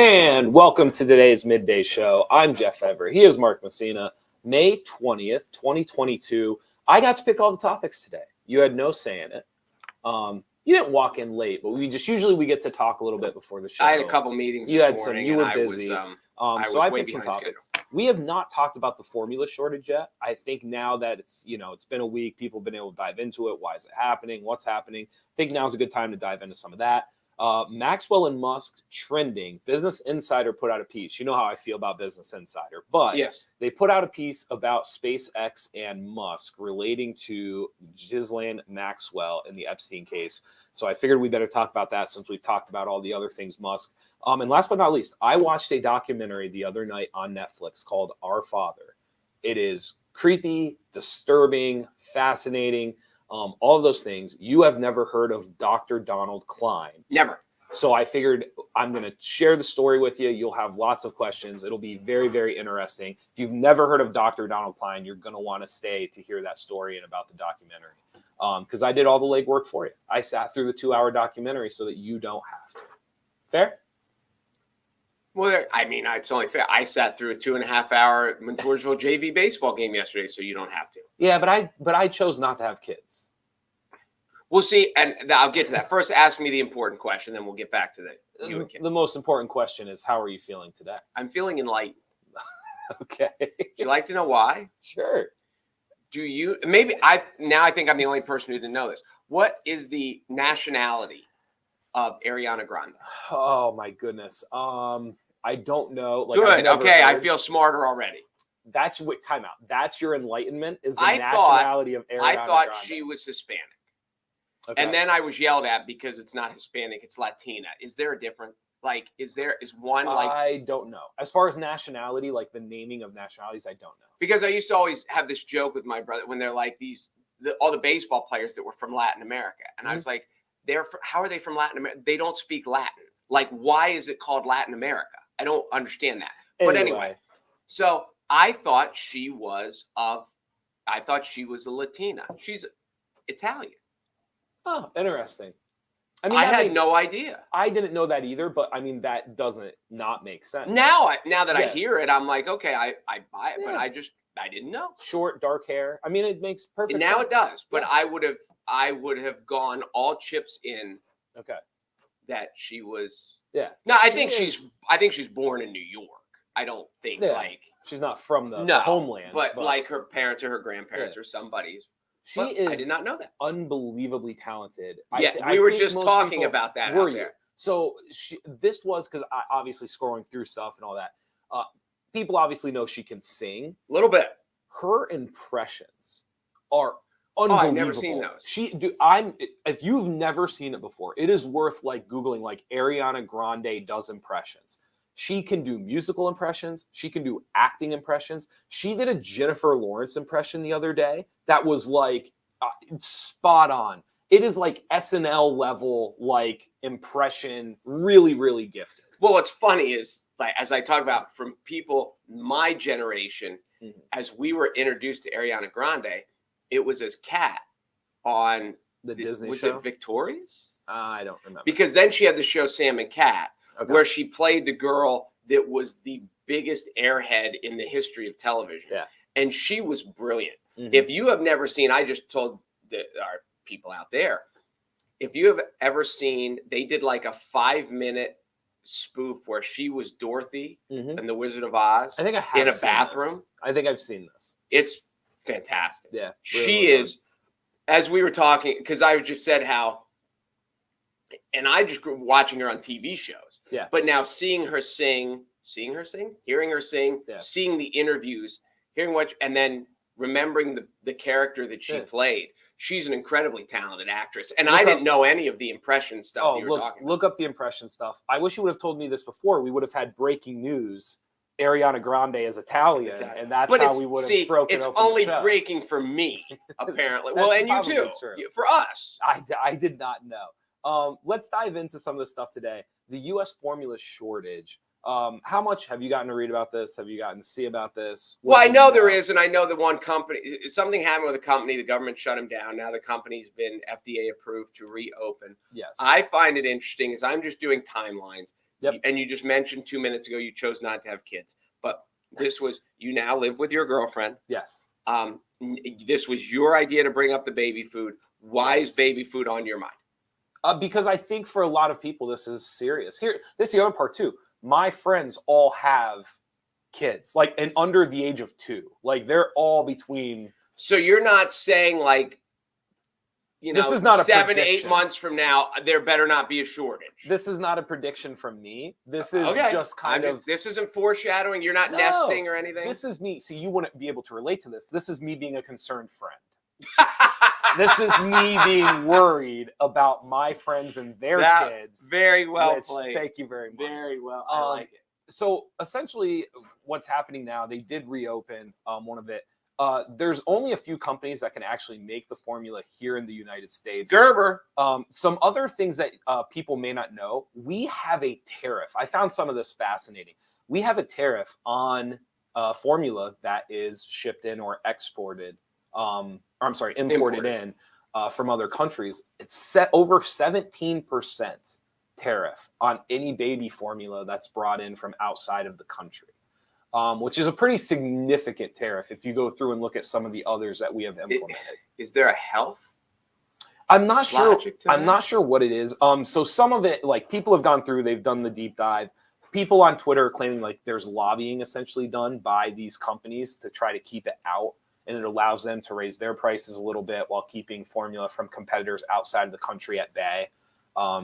And welcome to today's Midday Show. I'm Jeff Ever. He is Mark Messina. May 20th, 2022. I got to pick all the topics today. You had no say in it. You didn't walk in late, but we get to talk a little bit before the show. I had a couple meetings. You had this some. morning You were and busy. So I picked some topics. We have not talked about the formula shortage yet. I think now that it's been a week, people have been able to dive into it. Why is it happening? What's happening? I think now's a good time to dive into some of that. Maxwell and Musk trending. Business Insider put out a piece. You know how I feel about Business Insider, but yes, they put out a piece about SpaceX and Musk relating to Ghislaine Maxwell in the Epstein case. So I figured we better talk about that since we've talked about all the other things Musk. And last but not least, I watched a documentary the other night on Netflix called Our Father. It is creepy, disturbing, fascinating. All of those things. You have never heard of Dr. Donald Cline. never. So I figured I'm going to share the story with you. You'll have lots of questions. It'll be very, very interesting. If you've never heard of Dr. Donald Cline, you're going to want to stay to hear that story and about the documentary. Because I did all the legwork for you. I sat through the 2-hour documentary so that you don't have to. Fair? Well, I mean, it's only fair. I sat through a 2.5-hour Montoursville JV baseball game yesterday, so you don't have to. Yeah, but I chose not to have kids. We'll see, and I'll get to that. First, ask me the important question, then we'll get back to you and kids. The most important question is, how are you feeling today? I'm feeling enlightened. Okay. Would you like to know why? Sure. Do you? Maybe I think I'm the only person who didn't know this. What is the nationality of Ariana Grande? Oh my goodness. I don't know. Good. Okay, I feel smarter already. That's what timeout. That's your enlightenment is the nationality of Ariana I thought Grande. she was Hispanic. Okay. And then I was yelled at because it's not Hispanic, it's Latina. Is there a difference? Like, is one like? I don't know. As far as nationality, like the naming of nationalities, I don't know. Because I used to always have this joke with my brother when they're like all the baseball players that were from Latin America, and I was like, how are they from Latin America? They don't speak Latin. Like, why is it called Latin America? I don't understand that. But anyway, so I thought she was a Latina. She's Italian. Oh, interesting. I mean, I had no idea. I didn't know that either, but I mean, that doesn't not make sense. Now that I hear it, I'm like, okay, I buy it, but I didn't know. Short, dark hair. I mean, it makes perfect sense. Now it does, but I would have gone all chips in. Okay. That she was. Yeah. No, I think she's born in New York. I don't think like she's not from the homeland, but like her parents or her grandparents or somebody's. I did not know that. Unbelievably talented. Yeah, we were just talking about that. Were you? So this was because I obviously scrolling through stuff and all that. People obviously know she can sing a little bit. Her impressions are unbelievable. I've never seen those. If you've never seen it before, it is worth like Googling like Ariana Grande does impressions. She can do musical impressions. She can do acting impressions. She did a Jennifer Lawrence impression the other day that was like spot on. It is like SNL level like impression, really, really gifted. Well, what's funny is like as I talk about from people my generation, as we were introduced to Ariana Grande, it was as Kat on the Disney was show. It Victorious? I don't remember. Because then she had the show Sam and Cat. Okay. Where she played the girl that was the biggest airhead in the history of television. Yeah. And she was brilliant. If you have never seen, I just told our people out there, if you have ever seen, they did like a 5-minute spoof where she was Dorothy in The Wizard of Oz. I think I have in a bathroom. This. I think I've seen this. It's fantastic. Yeah. Really she is, as we were talking, because I just said how, and I just grew watching her on TV shows. Yeah. But now seeing her sing, hearing her sing, seeing the interviews, hearing and then remembering the character that she played. She's an incredibly talented actress. And I didn't know any of the impression stuff you were talking about. Look up the impression stuff. I wish you would have told me this before. We would have had breaking news. Ariana Grande is Italian, and that's how we would have broken it's open only the show. Breaking for me, apparently. Well, and you too. True. For us. I did not know. Let's dive into some of the stuff today. The U.S. formula shortage. How much have you gotten to read about this? Have you gotten to see about this? Well, I know there is, and I know that one company, something happened with a company, the government shut them down. Now the company's been FDA approved to reopen. Yes. I find it interesting as I'm just doing timelines. Yep. And you just mentioned 2 minutes ago you chose not to have kids, but this was you now live with your girlfriend. Yes. This was your idea to bring up the baby food. Why Yes. is baby food on your mind? Because I think for a lot of people this is serious. This is the other part too. My friends all have kids, like, and under the age of 2. Like, they're all between. So you're not saying like, This is not a 7 to 8 prediction. months from now, there better not be a shortage. This is not a prediction from me. This is just kind of. This isn't foreshadowing. You're not nesting or anything. This is me. See, you wouldn't be able to relate to this. This is me being a concerned friend. This is me being worried about my friends and their kids. Very well played. Thank you very much. Very well. I like it. So essentially, what's happening now? They did reopen one of it. There's only a few companies that can actually make the formula here in the United States. Gerber. Some other things that people may not know, we have a tariff. I found some of this fascinating. We have a tariff on formula that is shipped in or exported, imported in from other countries. It's set over 17% tariff on any baby formula that's brought in from outside of the country. Which is a pretty significant tariff if you go through and look at some of the others that we have implemented. Is there a health? I'm not sure. I'm that? not sure what it is. So some of it, like, people have gone through, they've done the deep dive. People on Twitter are claiming like there's lobbying essentially done by these companies to try to keep it out, and it allows them to raise their prices a little bit while keeping formula from competitors outside of the country at bay.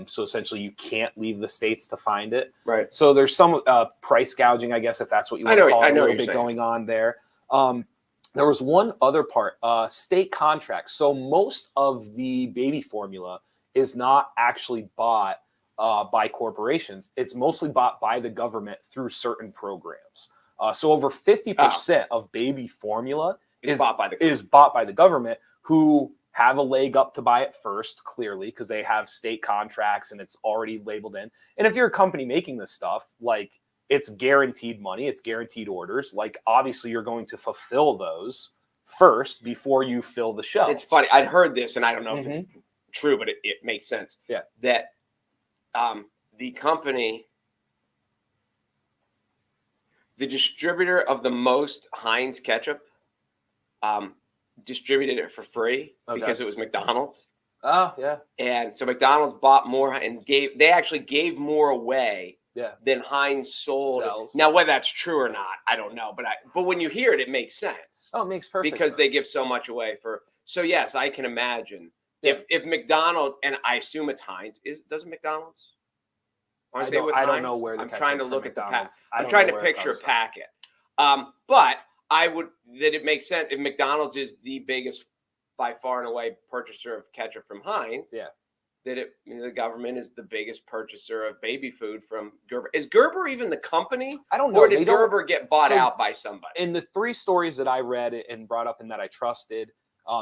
So essentially, you can't leave the states to find it. Right. So there's some price gouging, I guess, if that's what you want to call it, a little bit going on there. There was one other part, state contracts. So most of the baby formula is not actually bought by corporations. It's mostly bought by the government through certain programs. So over 50% of baby formula is bought by the government, who have a leg up to buy it first, clearly, because they have state contracts and it's already labeled in. And if you're a company making this stuff, like, it's guaranteed money, it's guaranteed orders. Like, obviously, you're going to fulfill those first before you fill the shelves. It's funny. I'd heard this, and I don't know if it's true, but it makes sense. Yeah. That the company, the distributor of the most Heinz ketchup, distributed it for free because it was McDonald's. Oh, yeah. And so McDonald's bought more and they actually gave more away than Heinz sold. Now, whether that's true or not, I don't know. But when you hear it, it makes sense. Oh, it makes perfect sense. Because they give so much away for. So yes, I can imagine if McDonald's, and I assume it's Heinz. Doesn't McDonald's? Aren't they with Heinz? I don't know where. I'm trying to look at the pack. I'm trying to picture a packet. But it makes sense if McDonald's is the biggest, by far and away, purchaser of ketchup from Heinz. Yeah. That the government is the biggest purchaser of baby food from Gerber. Is Gerber even the company? I don't know. Or did Gerber get bought out by somebody? In the 3 stories that I read and brought up and that I trusted,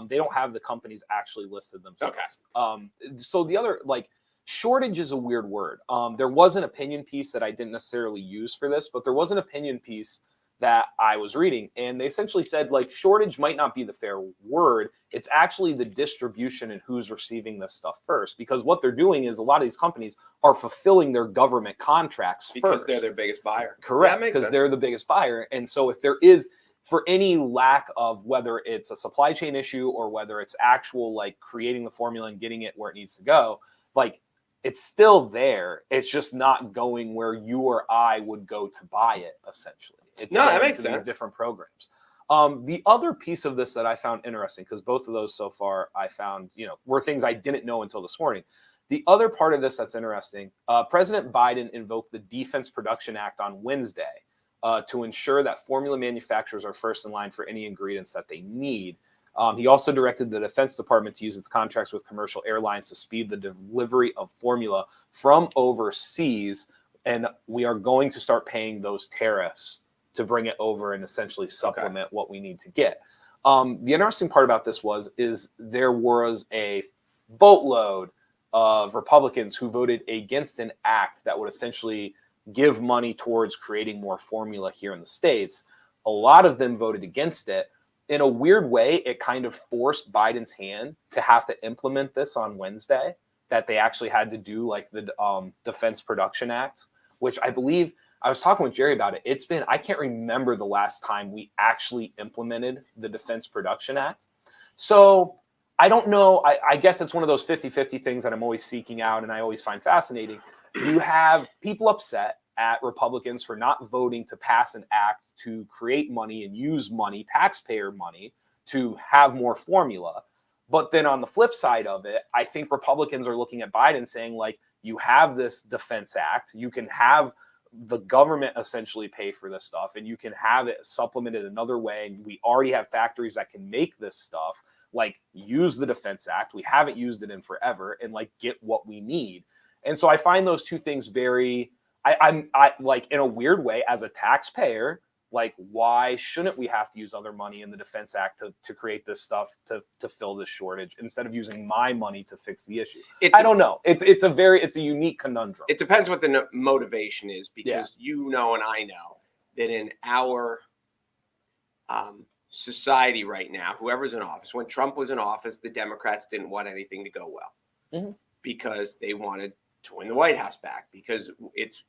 they don't have the companies actually listed themselves. Okay. So the other, like, shortage is a weird word. There was an opinion piece that I didn't necessarily use for this, but there was an opinion piece that I was reading, and they essentially said, like, shortage might not be the fair word. It's actually the distribution and who's receiving this stuff first, because what they're doing is a lot of these companies are fulfilling their government contracts because they're their biggest buyer. Correct, because they're the biggest buyer. And so if there is, for any lack of, whether it's a supply chain issue or whether it's actual, like, creating the formula and getting it where it needs to go, like, it's still there. It's just not going where you or I would go to buy it, essentially. That makes sense. These different programs. The other piece of this that I found interesting, because both of those so far I found, were things I didn't know until this morning. The other part of this that's interesting, President Biden invoked the Defense Production Act on Wednesday to ensure that formula manufacturers are first in line for any ingredients that they need. He also directed the Defense Department to use its contracts with commercial airlines to speed the delivery of formula from overseas, and we are going to start paying those tariffs to bring it over and essentially supplement what we need to get. The interesting part about this is there was a boatload of Republicans who voted against an act that would essentially give money towards creating more formula here in the States. A lot of them voted against it. In a weird way, it kind of forced Biden's hand to have to implement this on Wednesday, that they actually had to do, like, the Defense Production Act, which I believe I was talking with Jerry about it. It's been, I can't remember the last time we actually implemented the Defense Production Act. So I don't know. I guess it's one of those 50-50 things that I'm always seeking out and I always find fascinating. You have people upset at Republicans for not voting to pass an act to create money and use money, taxpayer money, to have more formula. But then on the flip side of it, I think Republicans are looking at Biden saying, like, you have this Defense Act, you can have the government essentially pay for this stuff, and you can have it supplemented another way. And we already have factories that can make this stuff. Like, use the Defense Act. We haven't used it in forever, and like get what we need. And so I find those two things very, I like, in a weird way, as a taxpayer, like, why shouldn't we have to use other money in the Defense Act to create this stuff to fill this shortage instead of using my money to fix the issue? I don't know. It's a unique conundrum. It depends what the motivation is, because you know and I know that in our society right now, whoever's in office, when Trump was in office, the Democrats didn't want anything to go well because they wanted to win the White House back, because it's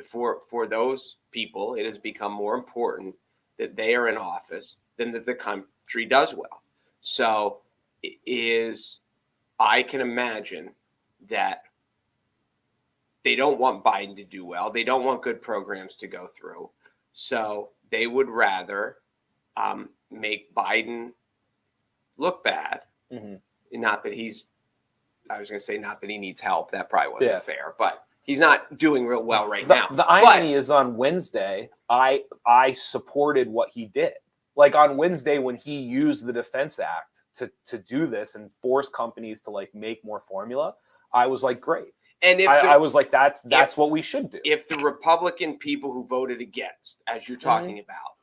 for those people, it has become more important that they are in office than that the country does well. So I can imagine that they don't want Biden to do well. They don't want good programs to go through. So they would rather make Biden look bad. Not that I was going to say not that he needs help. That probably wasn't fair, but he's not doing real well right now. The irony is, on Wednesday, I supported what he did. Like, on Wednesday, when he used the Defense Act to do this and force companies to like make more formula, I was like, great. And I was like, that's what we should do. If the Republican people who voted against, as you're talking about,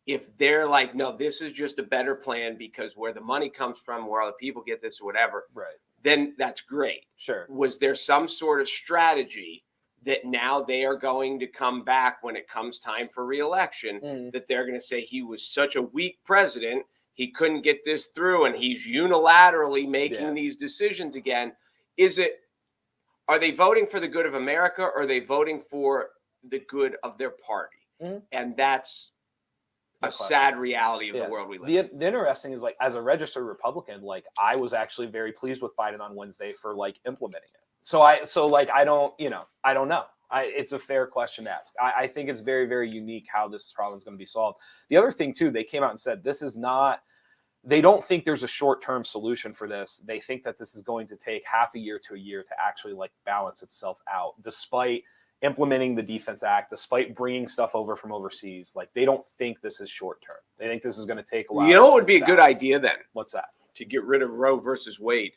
if they're like, no, this is just a better plan because where the money comes from, where other people get this or whatever, then that's great. Sure. Was there some sort of strategy that now they are going to come back when it comes time for re-election, that they're going to say he was such a weak president, he couldn't get this through, and he's unilaterally making these decisions again? Are they voting for the good of America, or are they voting for the good of their party? And that's a sad reality of the world we live in. The interesting is, like, as a registered Republican, like, I was actually very pleased with Biden on Wednesday for like implementing it. So I don't know. It's a fair question to ask. I think it's very, very unique how this problem is going to be solved. The other thing too, they came out and said they don't think there's a short-term solution for this. They think that this is going to take half a year to a year to actually like balance itself out, despite implementing the Defense Act, despite bringing stuff over from overseas. Like, they don't think this is short-term. They think this is going to take a while. You know what would be a good idea then? What's that? To get rid of Roe versus Wade.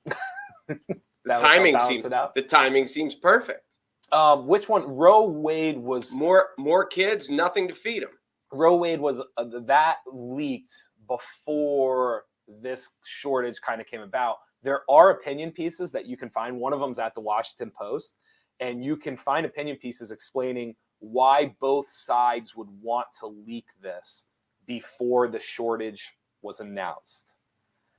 The timing seems perfect. Which one? Roe Wade was more kids, nothing to feed them. Roe Wade was that leaked before this shortage kind of came about. There are opinion pieces that you can find. One of them's at the Washington Post, and you can find opinion pieces explaining why both sides would want to leak this before the shortage was announced.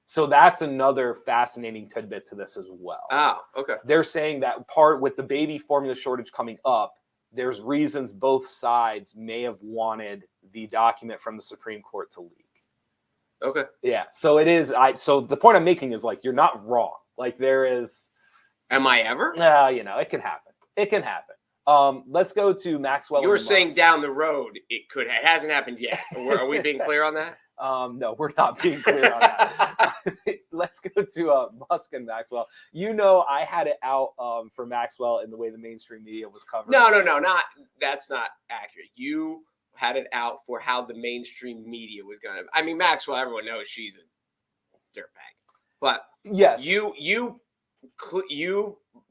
So that's another fascinating tidbit to this as well. Oh, okay. They're saying that part with the baby formula shortage coming up, there's reasons both sides may have wanted the document from the Supreme Court to leak. Okay. Yeah. So it is. So the point I'm making is, like, you're not wrong. Like, there is. Am I ever? It can happen. It can happen. Let's go to Maxwell. You were saying down the road it could. It hasn't happened yet. Are we being clear on that? No, we're not being clear on that. Let's go to Musk and Maxwell. I had it out for Maxwell in the way the mainstream media was covering. No, that's not accurate. You had it out for how the mainstream media was going to. I mean, Maxwell, everyone knows she's a dirtbag, but yes, you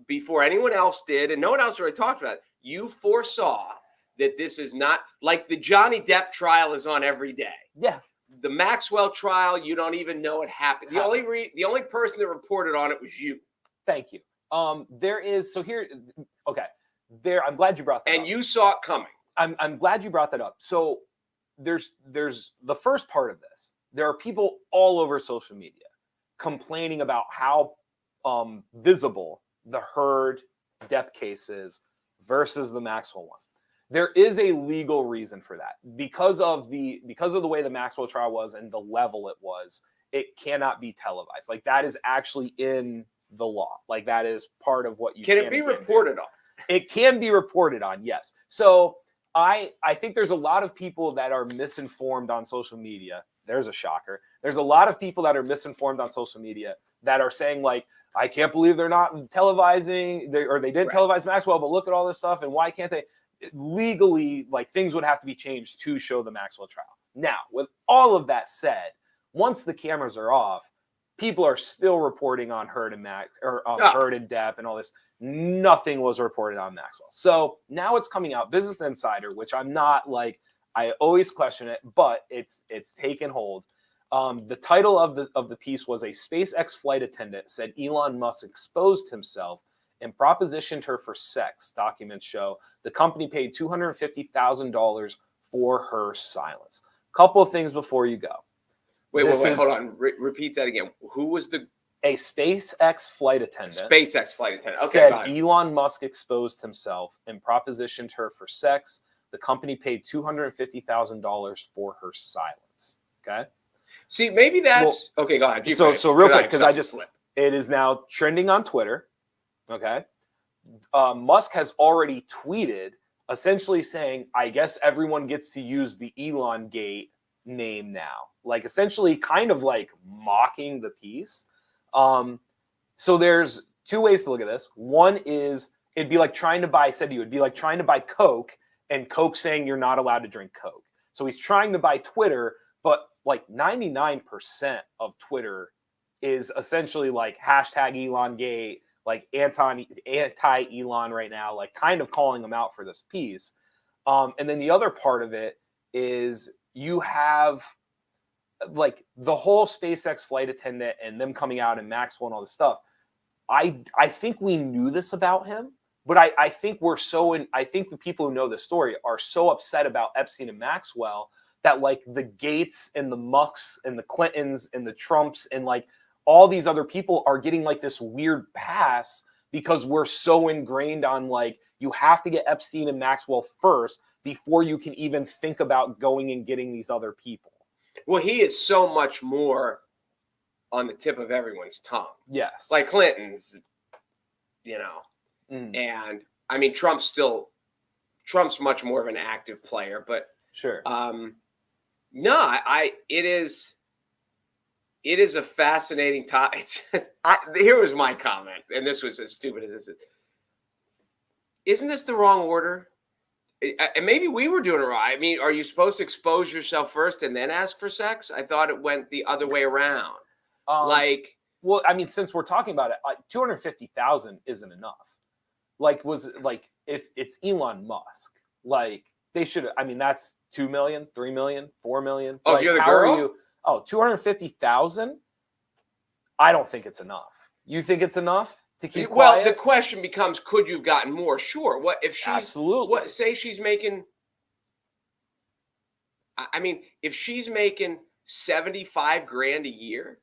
before anyone else did, and no one else really talked about it, you foresaw that this is not like the Johnny Depp trial is on every day. Yeah. The Maxwell trial, you don't even know it happened. The only person that reported on it was you. Thank you. There is I'm glad you brought that up. And you saw it coming. I'm glad you brought that up. So there's the first part of this. There are people all over social media complaining about how visible the Heard Depp case is versus the Maxwell one. There is a legal reason for that. Because of the way the Maxwell trial was and the level it was, it cannot be televised. Like, that is actually in the law. Like, that is part of what you can it be reported on? It can be reported on, yes. So I think there's a lot of people that are misinformed on social media. There's a shocker. There's a lot of people that are misinformed on social media that are saying, like, I can't believe they're not televising, they didn't televise Maxwell, but look at all this stuff, and why can't they? Legally, like, things would have to be changed to show the Maxwell trial. Now, with all of that said, once the cameras are off, people are still reporting on Heard and Heard and Depp and all this. Nothing was reported on Maxwell. So now it's coming out. Business Insider, which I'm not like, I always question it, but it's taken hold. The title of the piece was, a SpaceX flight attendant said Elon Musk exposed himself and propositioned her for sex. Documents show the company paid $250,000 for her silence. Couple of things before you go. Wait, hold on. Repeat that again. Who was a SpaceX flight attendant? SpaceX flight attendant. Okay, said Elon Musk exposed himself and propositioned her for sex. The company paid $250,000 for her silence. Okay. See, maybe that's okay. Go ahead. So real quick, because it is now trending on Twitter. Okay. Musk has already tweeted essentially saying, I guess everyone gets to use the Elon Gate name now. Like, essentially kind of like mocking the piece. So there's two ways to look at this. One is, it'd be like trying to buy, it'd be like trying to buy Coke and Coke saying you're not allowed to drink Coke. So he's trying to buy Twitter, but like 99% of Twitter is essentially like hashtag Elon Gate, like anti-Elon right now, like kind of calling them out for this piece. And then the other part of it is you have like the whole SpaceX flight attendant and them coming out and Maxwell and all this stuff. I think we knew this about him, but I think I think the people who know this story are so upset about Epstein and Maxwell that like the Gates and the Musks and the Clintons and the Trumps and like all these other people are getting like this weird pass because we're so ingrained on like, you have to get Epstein and Maxwell first before you can even think about going and getting these other people. Well, he is so much more on the tip of everyone's tongue. Yes. Like Clinton's, and I mean, Trump's much more of an active player, but sure. It is a fascinating topic. Here was my comment, and this was as stupid as this is. Isn't this the wrong order? And maybe we were doing it wrong. I mean, are you supposed to expose yourself first and then ask for sex? I thought it went the other way around. Well, I mean, since we're talking about it, 250,000 isn't enough. If it's Elon Musk, like they should. I mean, that's 2 million, 3 million, 4 million. Oh, like, if you're the girl? 250,000. I don't think it's enough. You think it's enough to keep quiet? Well, the question becomes, could you have gotten more? Sure. What if she's absolutely? What say she's making? I mean, if she's making 75 grand a year,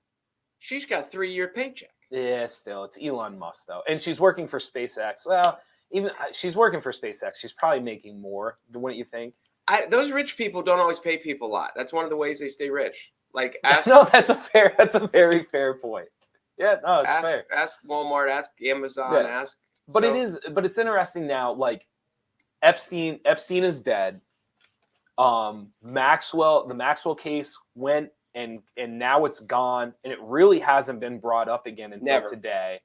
she's got a 3-year paycheck. Yeah, still, it's Elon Musk though, and she's working for SpaceX. Well, even she's working for SpaceX, she's probably making more. Wouldn't you think? Those rich people don't always pay people a lot. That's one of the ways they stay rich. Like, no, that's a very fair point. Yeah, no, it's fair. Ask Walmart, ask Amazon, ask. But it's interesting now. Like Epstein is dead. The Maxwell case went and now it's gone, and it really hasn't been brought up again until today.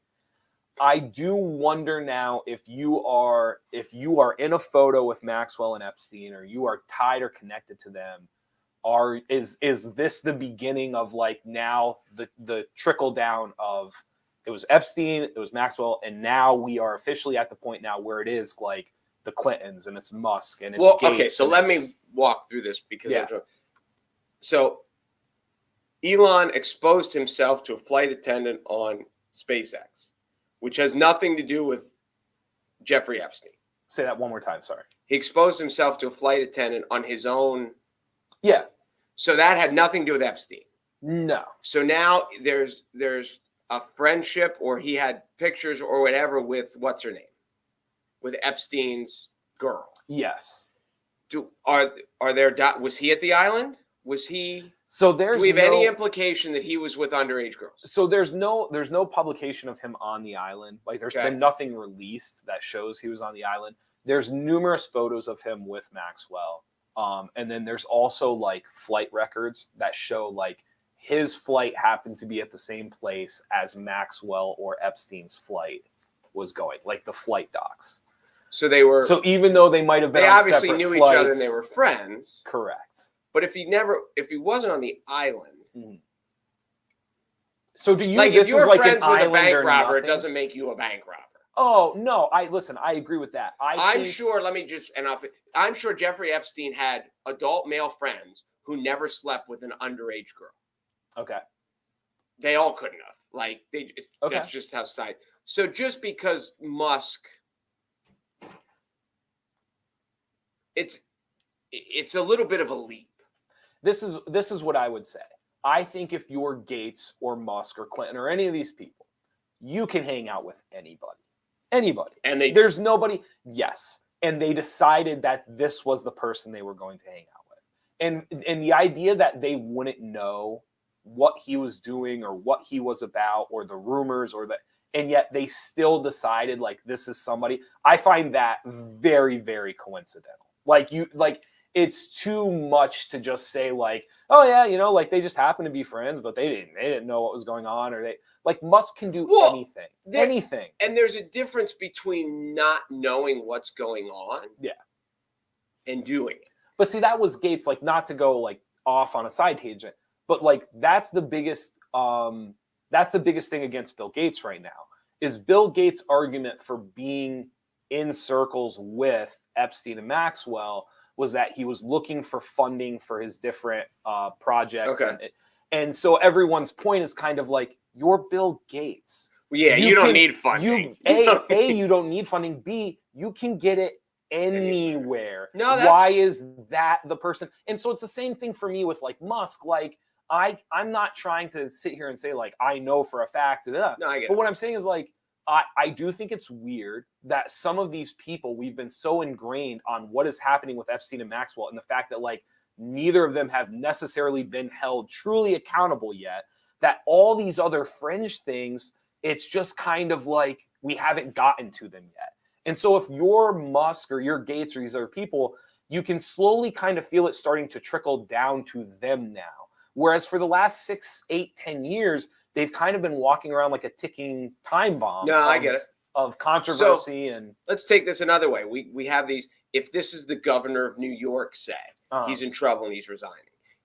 I do wonder now if you are in a photo with Maxwell and Epstein, or you are tied or connected to them. Is this the beginning of like now the trickle down of it was Epstein, it was Maxwell, and now we are officially at the point now where it is like the Clintons and it's Musk and it's Gates. Okay, so let me walk through this because so Elon exposed himself to a flight attendant on SpaceX, which has nothing to do with Jeffrey Epstein. Say that one more time, sorry. He exposed himself to a flight attendant on his own. Yeah. So that had nothing to do with Epstein. No. So now there's a friendship, or he had pictures or whatever with what's her name? with Epstein's girl. Yes. Was he at the island? Was he? So do we have any implication that he was with underage girls? So there's no publication of him on the island. Like there's been nothing released that shows he was on the island. There's numerous photos of him with Maxwell. And then there's also like flight records that show like his flight happened to be at the same place as Maxwell or Epstein's flight was going, like the flight docs. So they were. So even though they might have been, they on obviously knew flights, each other and they were friends. Correct. But if he wasn't on the island. Mm-hmm. So do you like this if you're is like friends an with a island bank or robber, nothing? it doesn't make you a bank robber. Oh no! I agree with that. I'm sure. Let me just I'm sure Jeffrey Epstein had adult male friends who never slept with an underage girl. Okay. They all couldn't have. Like that's just how society. So just because Musk, it's a little bit of a leap. This is what I would say. I think if you're Gates or Musk or Clinton or any of these people, you can hang out with anybody. And there's nobody. Yes. And they decided that this was the person they were going to hang out with. And the idea that they wouldn't know what he was doing or what he was about or the rumors and yet they still decided like this is somebody. I find that very, very coincidental. Like it's too much to just say like, oh yeah, like they just happen to be friends, but they didn't know what was going on, or like Musk can do anything. And there's a difference between not knowing what's going on, and doing it. But see, that was Gates, like not to go like off on a side tangent, but like that's the biggest thing against Bill Gates right now is Bill Gates' argument for being in circles with Epstein and Maxwell was that he was looking for funding for his different projects. Okay. And so everyone's point is kind of like, you're Bill Gates. Yeah, you don't need funding. You don't need funding. B, you can get it anywhere. No, why is that the person? And so it's the same thing for me with like Musk. Like I'm not trying to sit here and say like, I know for a fact. No, I get it. But what I'm saying is like, I do think it's weird that some of these people, we've been so ingrained on what is happening with Epstein and Maxwell and the fact that like neither of them have necessarily been held truly accountable yet, that all these other fringe things, it's just kind of like we haven't gotten to them yet. And so if you're Musk or you're Gates or these other people, you can slowly kind of feel it starting to trickle down to them now. Whereas for the last 6, 8, 10 years, they've kind of been walking around like a ticking time bomb. No, I get it. Of controversy. So, and let's take this another way. We have these. If this is the governor of New York, say, he's in trouble and he's resigning.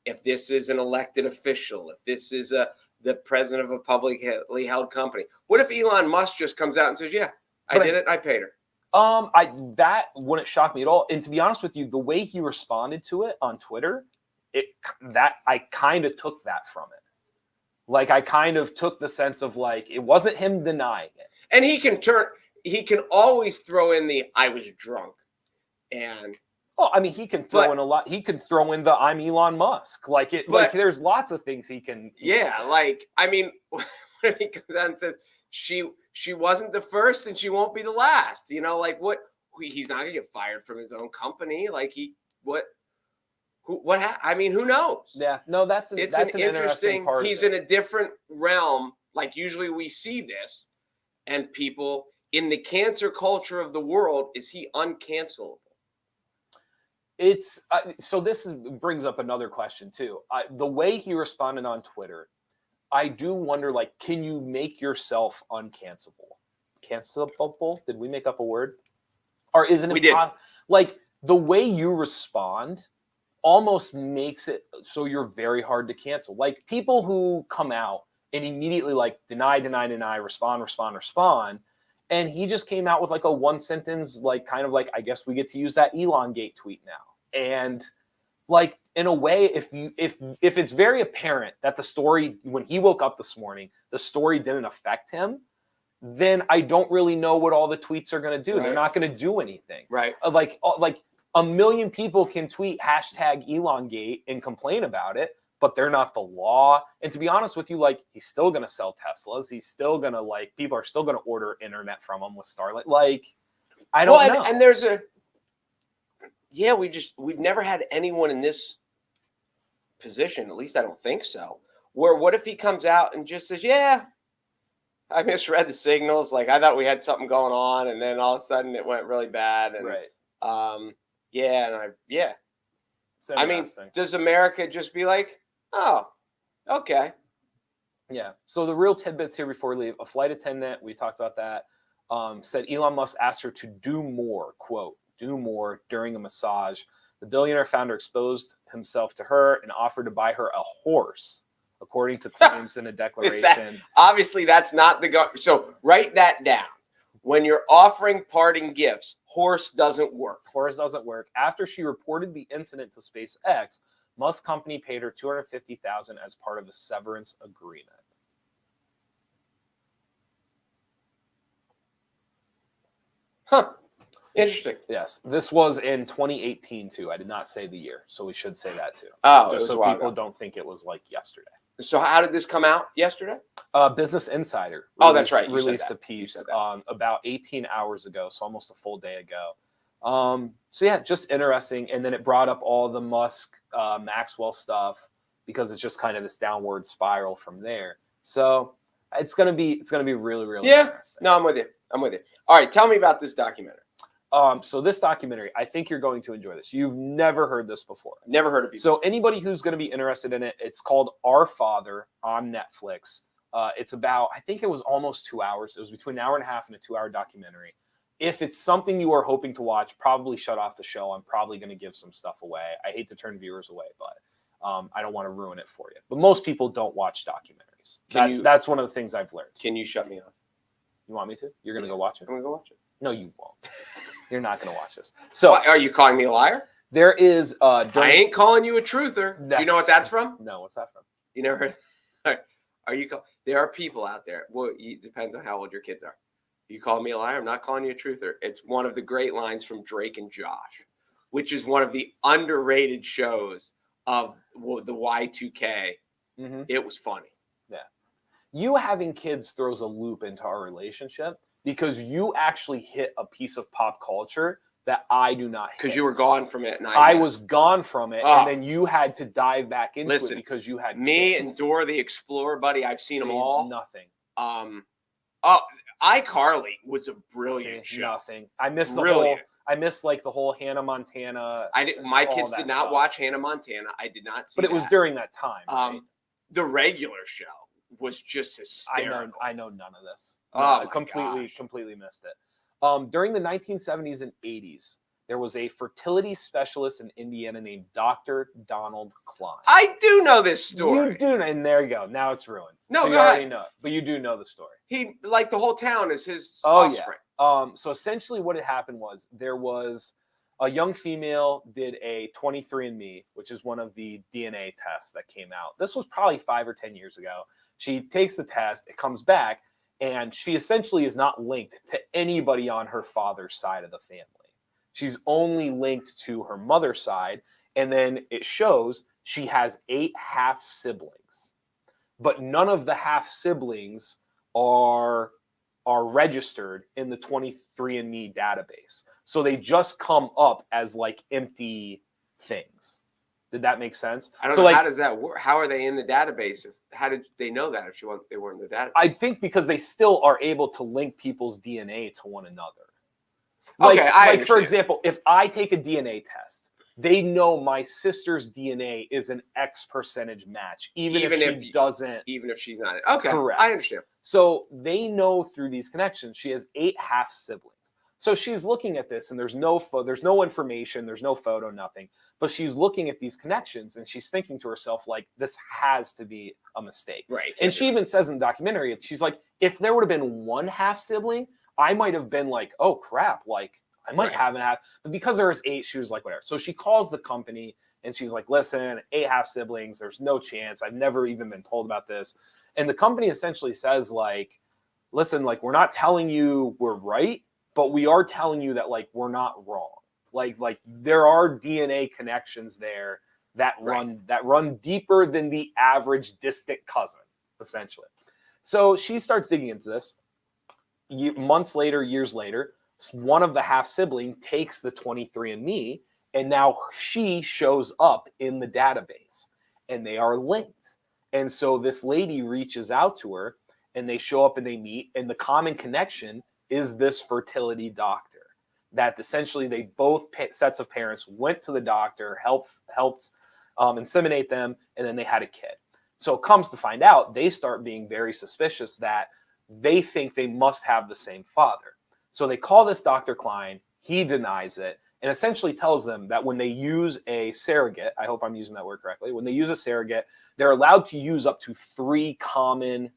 If this is an elected official, if this is the president of a publicly held company, what if Elon Musk just comes out and says, "Yeah, I did it. I paid her." That wouldn't shock me at all. And to be honest with you, the way he responded to it on Twitter, I kind of took that from it. Like I kind of took the sense of like it wasn't him denying it. And he can always throw in the "I was drunk," and he can throw in a lot. He can throw in the "I'm Elon Musk." Like there's lots of things he can. When he comes out and says she wasn't the first and she won't be the last. Like what? He's not gonna get fired from his own company. Like who knows? Yeah, no, that's an interesting part. He's in a different realm. Like usually we see this, and people in the cancer culture of the world, is he uncancelable? It's so this brings up another question too. The way he responded on Twitter, I do wonder, like, can you make yourself uncancelable? Cancelable? Did we make up a word? Or isn't it? We did. Like the way you respond almost makes it so you're very hard to cancel. Like people who come out and immediately like deny, respond. And he just came out with like a one sentence, like kind of like, I guess we get to use that elongate tweet now. And like, in a way, if it's very apparent that the story, when he woke up this morning, the story didn't affect him, then I don't really know what all the tweets are going to do. Right. They're not going to do anything. Right. Like 1 million people can tweet #elongate and complain about it, but they're not the law. And to be honest with you, like he's still going to sell Teslas. He's still going to people are still going to order internet from him with Starlink. Like, I don't know. And there's we've never had anyone in this position, at least I don't think so, where what if he comes out and just says, yeah, I misread the signals. Like, I thought we had something going on, and then all of a sudden it went really bad. And right. It's I mean, interesting. does America just be like, oh, okay. Yeah. So the real tidbits here before we leave, a flight attendant, we talked about that, said Elon Musk asked her to do more, quote, do more during a massage. The billionaire founder exposed himself to her and offered to buy her a horse, according to claims in a declaration. Obviously, that's not the so write that down. When you're offering parting gifts, horse doesn't work. Horse doesn't work. After she reported the incident to SpaceX, Musk company paid her $250,000 as part of a severance agreement. Huh. Interesting. Yes. This was in 2018 too. I did not say the year, so we should say that too. Oh, just so people don't think it was like yesterday. So how did this come out yesterday? Business Insider. That's right. Released a piece about 18 hours ago, so almost a full day ago. So yeah, just interesting. And then it brought up all the Musk, Maxwell stuff because it's just kind of this downward spiral from there. So it's gonna be really, really interesting. No, I'm with you. All right, tell me about this documentary. So this documentary, I think you're going to enjoy this. You've never heard this before. Never heard of it. So anybody who's going to be interested in it, it's called Our Father on Netflix. It's about, I think it was almost 2 hours. It was between an hour and a half and a 2 hour documentary. If it's something you are hoping to watch, probably shut off the show. I'm probably going to give some stuff away. I hate to turn viewers away, but I don't want to ruin it for you. But most people don't watch documentaries. That's one of the things I've learned. Can you shut me off? You want me to? You're going to go watch it? I'm going to go watch it. No, you won't. You're not going to watch this. So, are you calling me a liar? There is. I ain't calling you a truther. Do you know what that's from? No, what's that from? You never heard? Are you? There are people out there. Well, it depends on how old your kids are. You call me a liar? I'm not calling you a truther. It's one of the great lines from Drake and Josh, which is one of the underrated shows of the Y2K. Mm-hmm. It was funny. Yeah. You having kids throws a loop into our relationship because you actually hit a piece of pop culture that I do not hit. Because you were gone from it. And I was gone from it. And then you had to dive back into it because you had me kids. And Dora the Explorer, buddy. I've seen them all. Nothing. iCarly was a brilliant show. Nothing. I missed like the whole Hannah Montana. My kids did not watch Hannah Montana. I did not see But it was during that time. Right? The regular show was just hysterical. I know none of this. I completely missed it. During the 1970s and 80s, there was a fertility specialist in Indiana named Dr. Donald Cline. I do know this story. You do, and there you go. Now it's ruined. No, so you already know it, but you do know the story. He, like the whole town is his offspring. Yeah. So essentially what had happened was there was a young female did a 23andMe, which is one of the DNA tests that came out. This was probably 5 or 10 years ago. She takes the test, it comes back, and she essentially is not linked to anybody on her father's side of the family. She's only linked to her mother's side, and then it shows she has 8 half siblings, but none of the half siblings are registered in the 23andMe database. So they just come up as like empty things. Did that make sense? I don't know. How does that work? How are they in the database? How did they know that if they weren't in the database? I think because they still are able to link people's DNA to one another. Like for example, if I take a DNA test, they know my sister's DNA is an X percentage match, even if she's not. Okay, correct. I understand. So they know through these connections she has 8 half siblings. So she's looking at this, and there's no information, there's no photo, nothing. But she's looking at these connections, and she's thinking to herself, like, this has to be a mistake. Right. And she even says in the documentary, she's like, if there would have been 1 half sibling, I might have been like, oh crap, like I might have an half. But because there was 8, she was like, whatever. So she calls the company, and she's like, listen, 8 half siblings, there's no chance. I've never even been told about this. And the company essentially says, like, listen, like, we're not telling you we're right, but we are telling you that, like, we're not wrong. Like there are DNA connections there that run deeper than the average distant cousin, essentially. So she starts digging into this. Months later, years later, one of the half sibling takes the 23andMe, and now she shows up in the database, and they are linked. And so this lady reaches out to her, and they show up and they meet, and the common connection is this fertility doctor. That essentially they both sets of parents went to the doctor, helped inseminate them, and then they had a kid. So it comes to find out, they start being very suspicious that they think they must have the same father. So they call this Dr. Cline. He denies it and essentially tells them that when they use a surrogate, I hope I'm using that word correctly, when they use a surrogate, they're allowed to use up to 3 common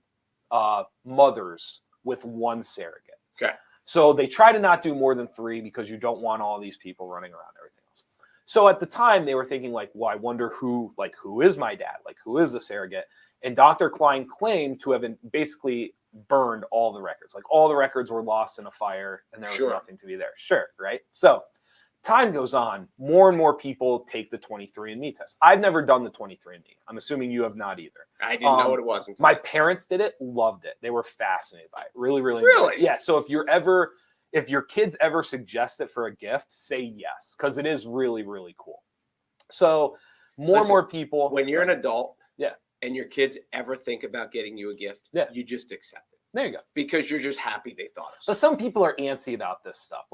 mothers with one surrogate. Okay. So they try to not do more than 3 because you don't want all these people running around everything else. So at the time they were thinking like, well, I wonder who is my dad? Like, who is the surrogate? And Dr. Cline claimed to have basically burned all the records. Like, all the records were lost in a fire and there was nothing to be there. Sure, right? So time goes on. More and more people take the 23andMe test. I've never done the 23andMe. I'm assuming you have not either. I didn't know what it was until my parents did it, loved it. They were fascinated by it. Really, really. Really? Yeah. So if your kids ever suggest it for a gift, say yes, because it is really, really cool. So more and more people. When you're an adult, yeah, and your kids ever think about getting you a gift, yeah, you just accept it. There you go. Because you're just happy they thought of something. But some people are antsy about this stuff.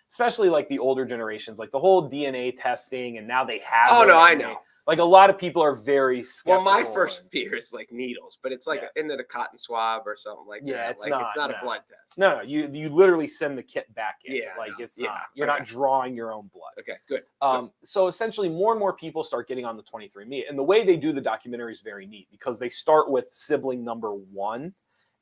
Especially like the older generations, like the whole DNA testing, and now they have. Oh no, I know. Like, a lot of people are very skeptical. Well, my first fear is like needles, but it's like isn't it a cotton swab or something like that? Yeah, it's like, not. It's not a blood test. No, you literally send the kit back in. Yeah, like no, it's not. You're not drawing your own blood. Okay, good. So essentially, more and more people start getting on the 23andMe, and the way they do the documentary is very neat because they start with sibling number 1,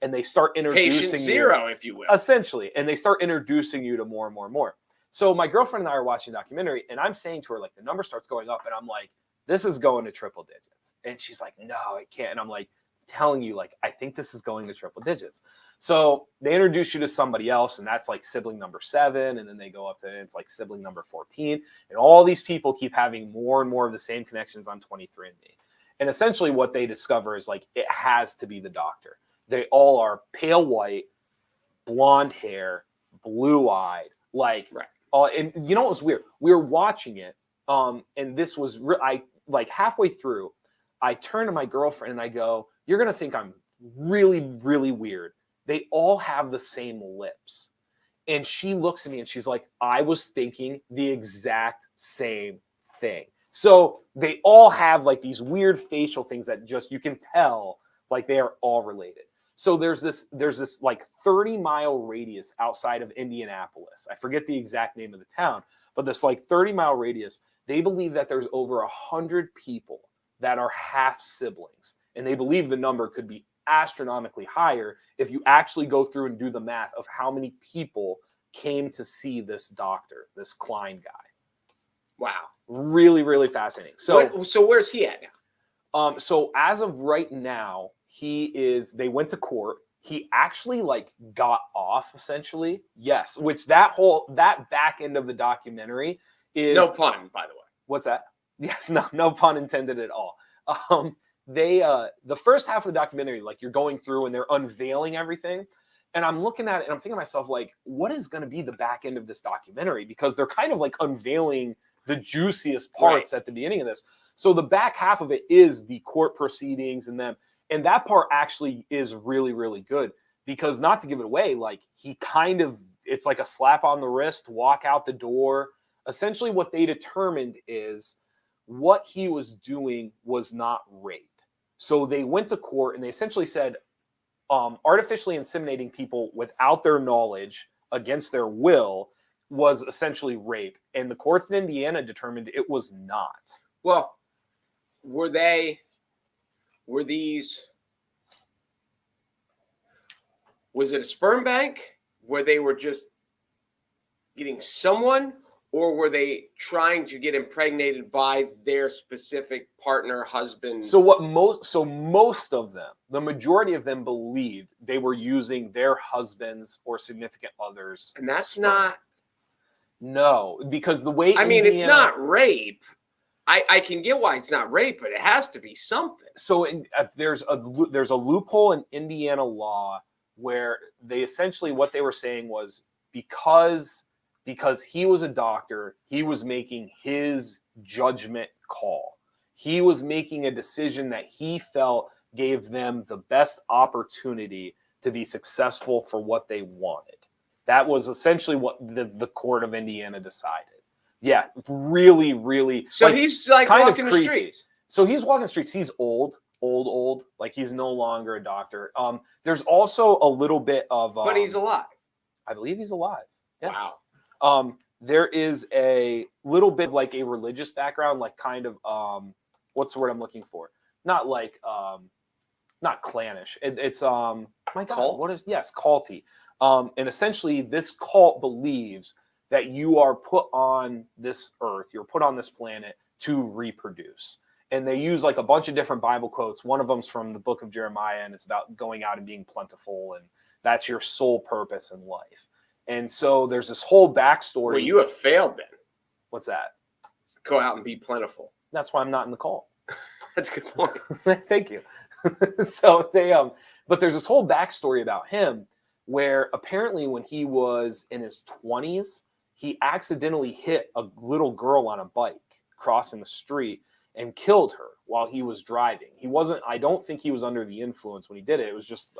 and they start introducing patient 0, if you will, essentially, and they start introducing you to more and more and more. So my girlfriend and I are watching the documentary, and I'm saying to her, like, the number starts going up, and I'm like, this is going to triple digits. And she's like, no, it can't. And I'm like, telling you, like, I think this is going to triple digits. So they introduce you to somebody else, and that's like sibling number 7. And then they go up to, it's like sibling number 14. And all these people keep having more and more of the same connections on 23andMe. And essentially what they discover is, like, it has to be the doctor. They all are pale white, blonde hair, blue-eyed, like, and you know what was weird? We were watching it. And this was, like halfway through, I turn to my girlfriend and I go, you're going to think I'm really, really weird. They all have the same lips. And she looks at me and she's like, I was thinking the exact same thing. So they all have like these weird facial things that just, you can tell like they are all related. So there's this like 30-mile radius outside of Indianapolis. I forget the exact name of the town, but this like 30-mile radius, they believe that there's over 100 people that are half siblings. And they believe the number could be astronomically higher if you actually go through and do the math of how many people came to see this doctor, this Cline guy. Wow. Really, really fascinating. So where's he at now? So as of right now, they went to court. He actually like got off essentially. Yes. Which that back end of the documentary is no pun, by the way. What's that? Yes, no pun intended at all. The first half of the documentary, like, you're going through and they're unveiling everything. And I'm looking at it and I'm thinking to myself, like, what is going to be the back end of this documentary? Because they're kind of like unveiling the juiciest parts at the beginning of this. So the back half of it is the court proceedings and them. And that part actually is really, really good because, not to give it away, like, it's like a slap on the wrist, walk out the door. Essentially what they determined is what he was doing was not rape. So they went to court and they essentially said artificially inseminating people without their knowledge against their will was essentially rape. And the courts in Indiana determined it was not. Well, was it a sperm bank where they were just getting someone, or were they trying to get impregnated by their specific partner, husband? So most of them, the majority of them, believed they were using their husbands or significant others. And that's not. No, because the way it's not rape. I can get why it's not rape, but it has to be something. So there's a loophole in Indiana law where they essentially, what they were saying was, because he was a doctor, he was making his judgment call. He was making a decision that he felt gave them the best opportunity to be successful for what they wanted. That was essentially what the court of Indiana decided. Yeah, really, really. So he's like kind walking of the creepy. streets. So he's walking the streets. He's old. Like he's no longer a doctor. There's also a little bit of. But he's alive. I believe he's alive. Yes. Wow. There is a little bit of like a religious background, like kind of what's the word I'm looking for? Not like not clannish. It's my God, Cult? what is culty. And essentially this cult believes that you are put on this earth, you're put on this planet to reproduce. And they use like a bunch of different Bible quotes. One of them's from the book of Jeremiah, and it's about going out and being plentiful, and that's your sole purpose in life. And so there's this whole backstory. Well, you have failed then. What's that? Go out and be plentiful. That's why I'm not in the cult. That's a good point. Thank you. So they but there's this whole backstory about him where apparently when he was in his 20s, he accidentally hit a little girl on a bike crossing the street and killed her while he was driving. I don't think he was under the influence when he did it. It was just,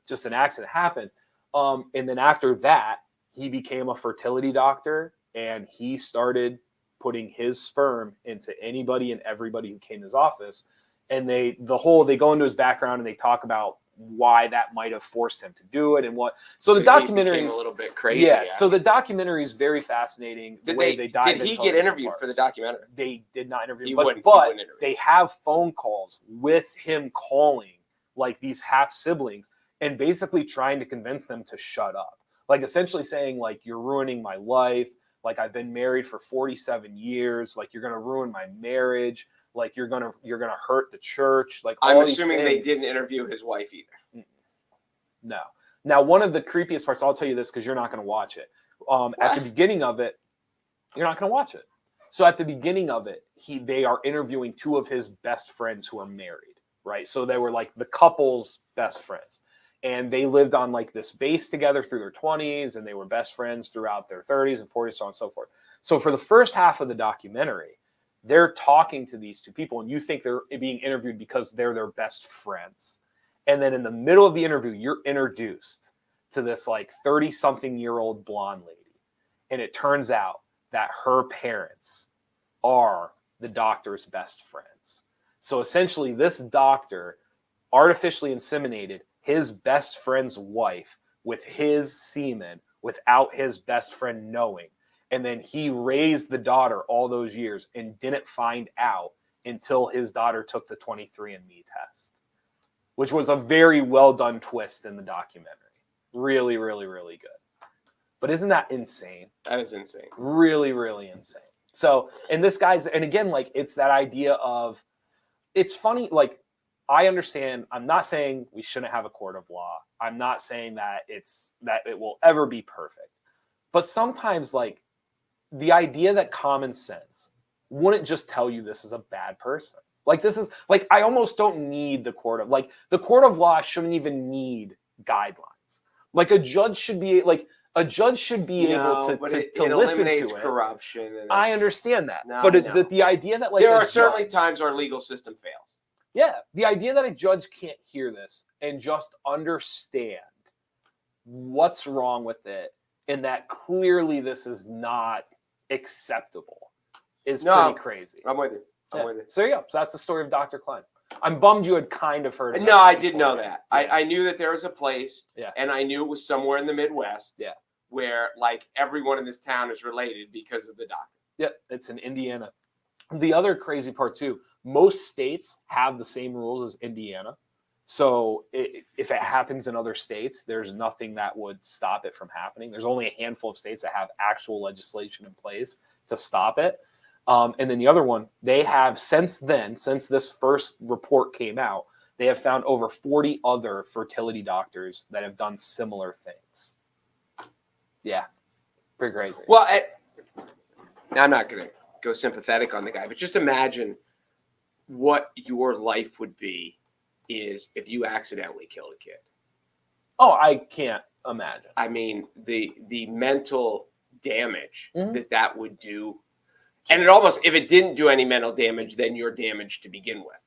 just an accident happened. And then after that, he became a fertility doctor, and he started putting his sperm into anybody and everybody who came to his office. And they go into his background and they talk about why that might have forced him to do it and what. So the documentary is a little bit crazy. Yeah. So the documentary is very fascinating. Did he get interviewed for the documentary? They did not interview him, but they have phone calls with him calling like these half siblings and basically trying to convince them to shut up. Like essentially saying like, you're ruining my life. Like I've been married for 47 years. Like you're going to ruin my marriage. Like you're gonna hurt the church. Like I'm assuming they didn't interview his wife either. No. Now, one of the creepiest parts, I'll tell you this because you're not going to watch it. At the beginning of it, you're not going to watch it. So at the beginning of it, they are interviewing two of his best friends who are married, right? So they were like the couple's best friends, and they lived on like this base together through their 20s, and they were best friends throughout their 30s and 40s, so on and so forth. So for the first half of the documentary, they're talking to these two people, and you think they're being interviewed because they're their best friends. And then in the middle of the interview, you're introduced to this like 30-something-year-old blonde lady. And it turns out that her parents are the doctor's best friends. So essentially, this doctor artificially inseminated his best friend's wife with his semen without his best friend knowing. And then he raised the daughter all those years and didn't find out until his daughter took the 23andMe test, which was a very well done twist in the documentary. Really, really, really good. But isn't that insane? That is insane. Really, really insane. So, and again, like it's that idea of, it's funny. Like I understand, I'm not saying we shouldn't have a court of law. I'm not saying that it will ever be perfect, but sometimes like, the idea that common sense wouldn't just tell you this is a bad person. Like this is like, I almost don't need the court of law shouldn't even need guidelines. Like a judge should be able to listen to it. Corruption. I understand that. But the idea that like there are certainly times our legal system fails. Yeah. The idea that a judge can't hear this and just understand what's wrong with it and that clearly this is not acceptable is pretty crazy. I'm with you. I'm with you. So yeah, so that's the story of Dr. Cline. I'm bummed you had kind of heard of it. No, I did know that. Yeah. I knew that there was a place, yeah, and I knew it was somewhere in the Midwest, yeah, where like everyone in this town is related because of the doctor. Yeah, it's in Indiana. The other crazy part too, most states have the same rules as Indiana. So if it happens in other states, there's nothing that would stop it from happening. There's only a handful of states that have actual legislation in place to stop it. And then the other one, they have since this first report came out, they have found over 40 other fertility doctors that have done similar things. Yeah, pretty crazy. Well, I'm not going to go sympathetic on the guy, but just imagine what your life would be is if you accidentally killed a kid. Oh, I can't imagine. I mean, the mental damage Mhm. that would do. And it almost, if it didn't do any mental damage, then you're damaged to begin with.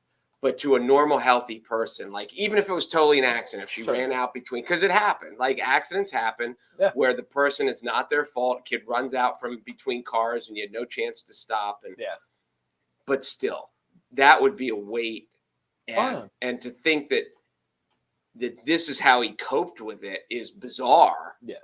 But to a normal, healthy person, like even if it was totally an accident, if she Sure. ran out between, because it happened, like accidents happen Yeah. where the person is not their fault, kid runs out from between cars and you had no chance to stop. And Yeah. but still, that would be a weight. And, Oh, and to think that this is how he coped with it is bizarre. yeah.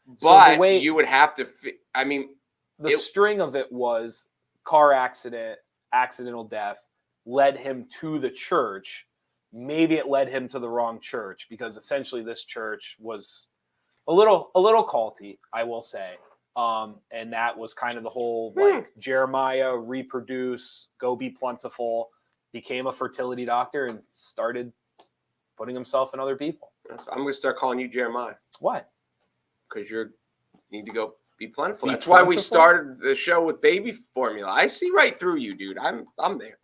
But So the way you would have to, I mean, the string of it was car accident, accidental death, led him to the church. Maybe it led him to the wrong church because essentially this church was a little culty, I will say. And that was kind of the whole like Jeremiah, reproduce, go be plentiful, became a fertility doctor and started putting himself in other people. I'm going to start calling you Jeremiah. Why? Because you need to go be plentiful. Be That's why we plentiful? started the show with baby formula. I see right through you, dude. I'm there.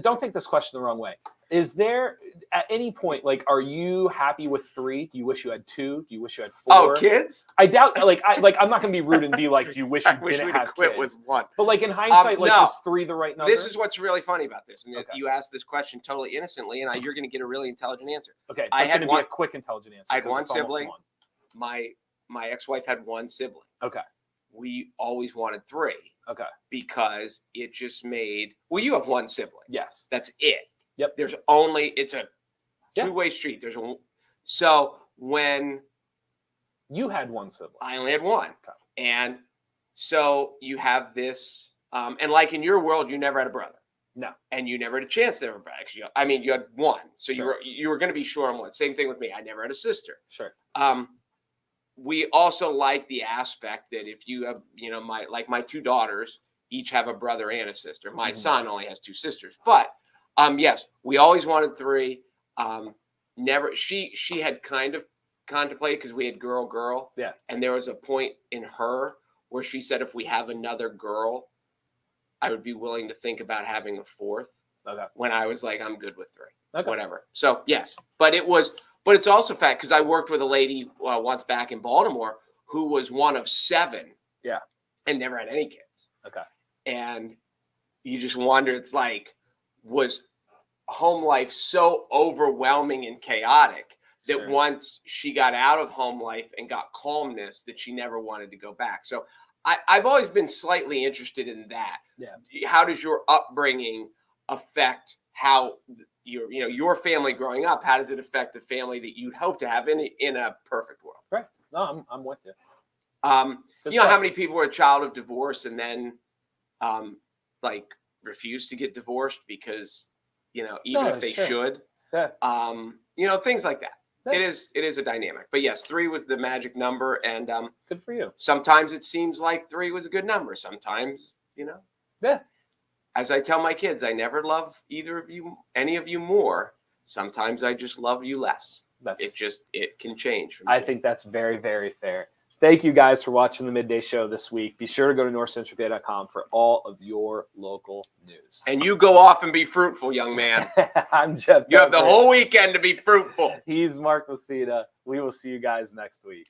Don't take this question the wrong way. Is there at any point, like, are you happy with 3? Do you wish you had 2? Do you wish you had 4? Oh, kids? I doubt. I'm not gonna be rude and be like, do you wish you I wish didn't we'd have quit kids? with 1. But like in hindsight, no. was 3 the right number? This is what's really funny about this, and Okay. you asked this question totally innocently, and you're going to get a really intelligent answer. okay. I That's had gonna one- be a quick, intelligent answer. I had 'cause one it's almost sibling. 1. My ex-wife had 1 sibling. Okay. We always wanted 3 Okay. because it just made. Well, you have 1 sibling. Yes. That's it. Yep. It's a Yeah. two-way street. So when You had 1 sibling. I only had 1, Okay. and so you have this, and like in your world, you never had a brother. No. And you never had a chance to have a brother. You had 1, so Sure. you were going to be sure on 1. Same thing with me. I never had a sister. Sure. We also like the aspect that if you have, my 2 daughters each have a brother and a sister. My Mhm. son only has 2 sisters, but yes, we always wanted 3. Never. She had kind of contemplated because we had girl. Yeah. And there was a point in her where she said, if we have another girl, I would be willing to think about having a 4th. Okay. When I was like, I'm good with 3. Okay. Whatever. So yes, but it's also fact because I worked with a lady once back in Baltimore who was one of 7. Yeah. And never had any kids. Okay. And you just wonder, it's like, was home life so overwhelming and chaotic that Sure. once she got out of home life and got calmness that she never wanted to go back. So I've always been slightly interested in that. Yeah. How does your upbringing affect how your family growing up? How does it affect the family that you'd hope to have in a perfect world? Right. No, I'm with you. Good You know how stuff. many people were a child of divorce and then like refuse to get divorced because even No, if they sure. should, Yeah. things like that. Yeah. It is a dynamic. But yes, 3 was the magic number, and Good for you. sometimes it seems like 3 was a good number. Sometimes, Yeah. as I tell my kids, I never love any of you more. Sometimes I just love you less. It can change. I think that's very, very fair. Thank you guys for watching the Midday Show this week. Be sure to go to NorthcentralPa.com for all of your local news. And you go off and be fruitful, young man. I'm Jeff. You have the Pepper. whole weekend to be fruitful. He's Mark Messina. We will see you guys next week.